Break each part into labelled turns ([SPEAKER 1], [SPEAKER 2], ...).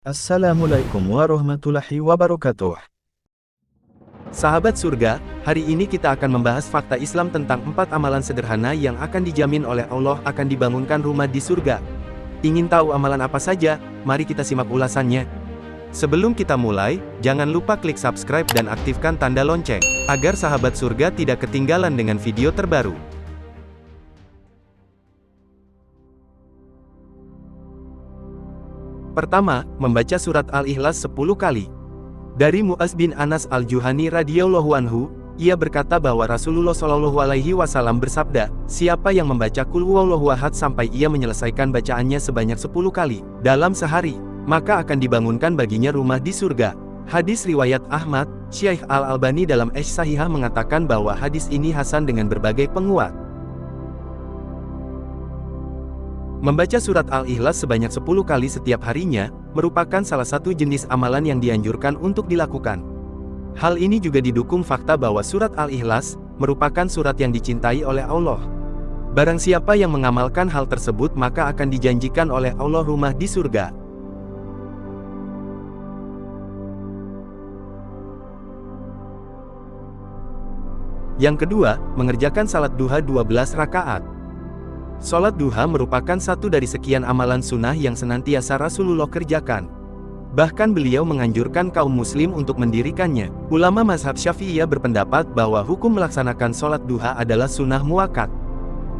[SPEAKER 1] Assalamualaikum warahmatullahi wabarakatuh. Sahabat surga, hari ini kita akan membahas fakta Islam tentang 4 amalan sederhana yang akan dijamin oleh Allah akan dibangunkan rumah di surga. Ingin tahu amalan apa saja? Mari kita simak ulasannya. Sebelum kita mulai, jangan lupa klik subscribe dan aktifkan tanda lonceng, agar sahabat surga tidak ketinggalan dengan video terbaru. Pertama, membaca surat Al-Ikhlas 10 kali. Dari Mu'az bin Anas Al-Juhani radhiyallahu anhu, ia berkata bahwa Rasulullah Shallallahu alaihi wasallam bersabda, siapa yang membaca Qul huwallahu ahad sampai ia menyelesaikan bacaannya sebanyak 10 kali dalam sehari, maka akan dibangunkan baginya rumah di surga. Hadis riwayat Ahmad. Syekh Al-Albani dalam Ash-Shahihah mengatakan bahwa hadis ini hasan dengan berbagai penguat. Membaca surat Al-Ikhlas sebanyak 10 kali setiap harinya, merupakan salah satu jenis amalan yang dianjurkan untuk dilakukan. Hal ini juga didukung fakta bahwa surat Al-Ikhlas, merupakan surat yang dicintai oleh Allah. Barang siapa yang mengamalkan hal tersebut maka akan dijanjikan oleh Allah rumah di surga. Yang kedua, mengerjakan salat duha 12 rakaat. Salat duha merupakan satu dari sekian amalan sunnah yang senantiasa Rasulullah kerjakan. Bahkan beliau menganjurkan kaum muslim untuk mendirikannya. Ulama mazhab Syafi'iyah berpendapat bahwa hukum melaksanakan salat duha adalah sunnah muakkad.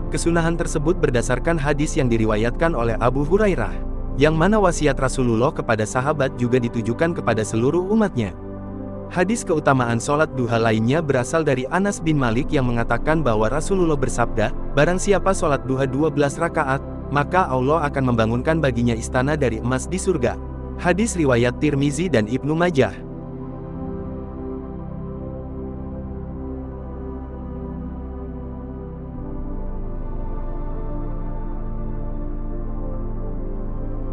[SPEAKER 1] Kesunahan tersebut berdasarkan hadis yang diriwayatkan oleh Abu Hurairah, yang mana wasiat Rasulullah kepada sahabat juga ditujukan kepada seluruh umatnya. Hadis keutamaan sholat duha lainnya berasal dari Anas bin Malik yang mengatakan bahwa Rasulullah bersabda, barang siapa sholat duha 12 rakaat, maka Allah akan membangunkan baginya istana dari emas di surga. Hadis riwayat Tirmizi dan Ibnu Majah.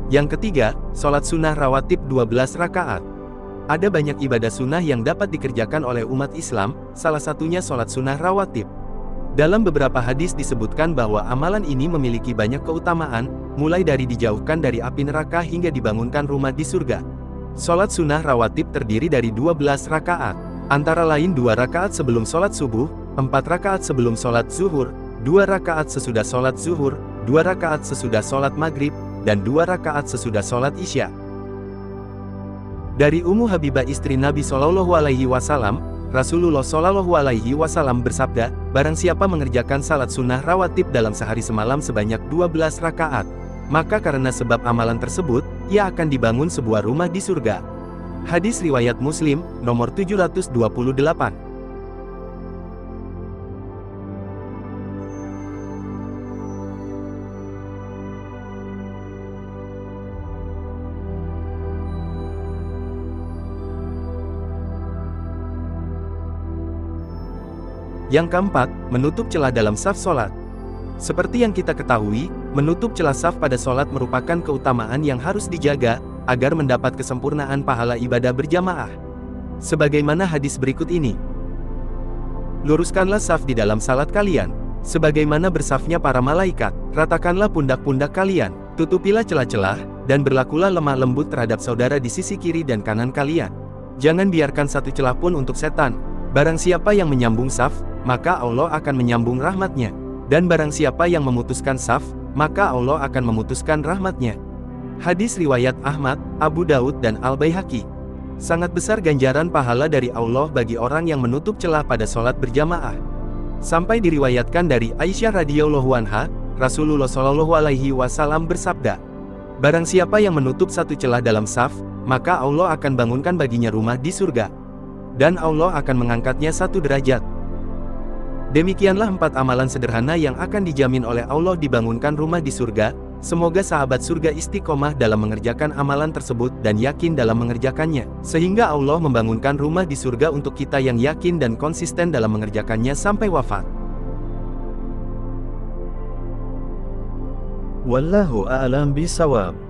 [SPEAKER 1] Yang ketiga, sholat sunnah rawatib 12 rakaat. Ada banyak ibadah sunnah yang dapat dikerjakan oleh umat Islam, salah satunya sholat sunnah rawatib. Dalam beberapa hadis disebutkan bahwa amalan ini memiliki banyak keutamaan, mulai dari dijauhkan dari api neraka hingga dibangunkan rumah di surga. Sholat sunnah rawatib terdiri dari 12 rakaat, antara lain 2 rakaat sebelum sholat subuh, 4 rakaat sebelum sholat zuhur, 2 rakaat sesudah sholat zuhur, 2 rakaat sesudah sholat maghrib, dan 2 rakaat sesudah sholat isya. Dari Ummu Habibah istri Nabi Shallallahu alaihi wasallam, Rasulullah Shallallahu alaihi wasallam bersabda, barang siapa mengerjakan salat sunnah rawatib dalam sehari semalam sebanyak 12 rakaat, maka karena sebab amalan tersebut, ia akan dibangun sebuah rumah di surga. Hadis riwayat Muslim, nomor 728. Yang keempat, menutup celah dalam saf sholat. Seperti yang kita ketahui, menutup celah saf pada sholat merupakan keutamaan yang harus dijaga, agar mendapat kesempurnaan pahala ibadah berjamaah. Sebagaimana hadis berikut ini. Luruskanlah saf di dalam salat kalian, sebagaimana bersafnya para malaikat, ratakanlah pundak-pundak kalian, tutupilah celah-celah, dan berlakulah lemah lembut terhadap saudara di sisi kiri dan kanan kalian. Jangan biarkan satu celah pun untuk setan. Barang siapa yang menyambung saf, maka Allah akan menyambung rahmatnya. Dan barang siapa yang memutuskan saf, maka Allah akan memutuskan rahmatnya. Hadis riwayat Ahmad, Abu Daud dan Al-Baihaqi. Sangat besar ganjaran pahala dari Allah bagi orang yang menutup celah pada sholat berjamaah. Sampai diriwayatkan dari Aisyah radhiyallahu anha, Rasulullah Shallallahu alaihi wasallam bersabda, barang siapa yang menutup satu celah dalam saf, maka Allah akan bangunkan baginya rumah di surga. Dan Allah akan mengangkatnya 1 derajat. Demikianlah 4 amalan sederhana yang akan dijamin oleh Allah dibangunkan rumah di surga. Semoga sahabat surga istiqomah dalam mengerjakan amalan tersebut dan yakin dalam mengerjakannya, sehingga Allah membangunkan rumah di surga untuk kita yang yakin dan konsisten dalam mengerjakannya sampai wafat.
[SPEAKER 2] Wallahu a'lam bishawab.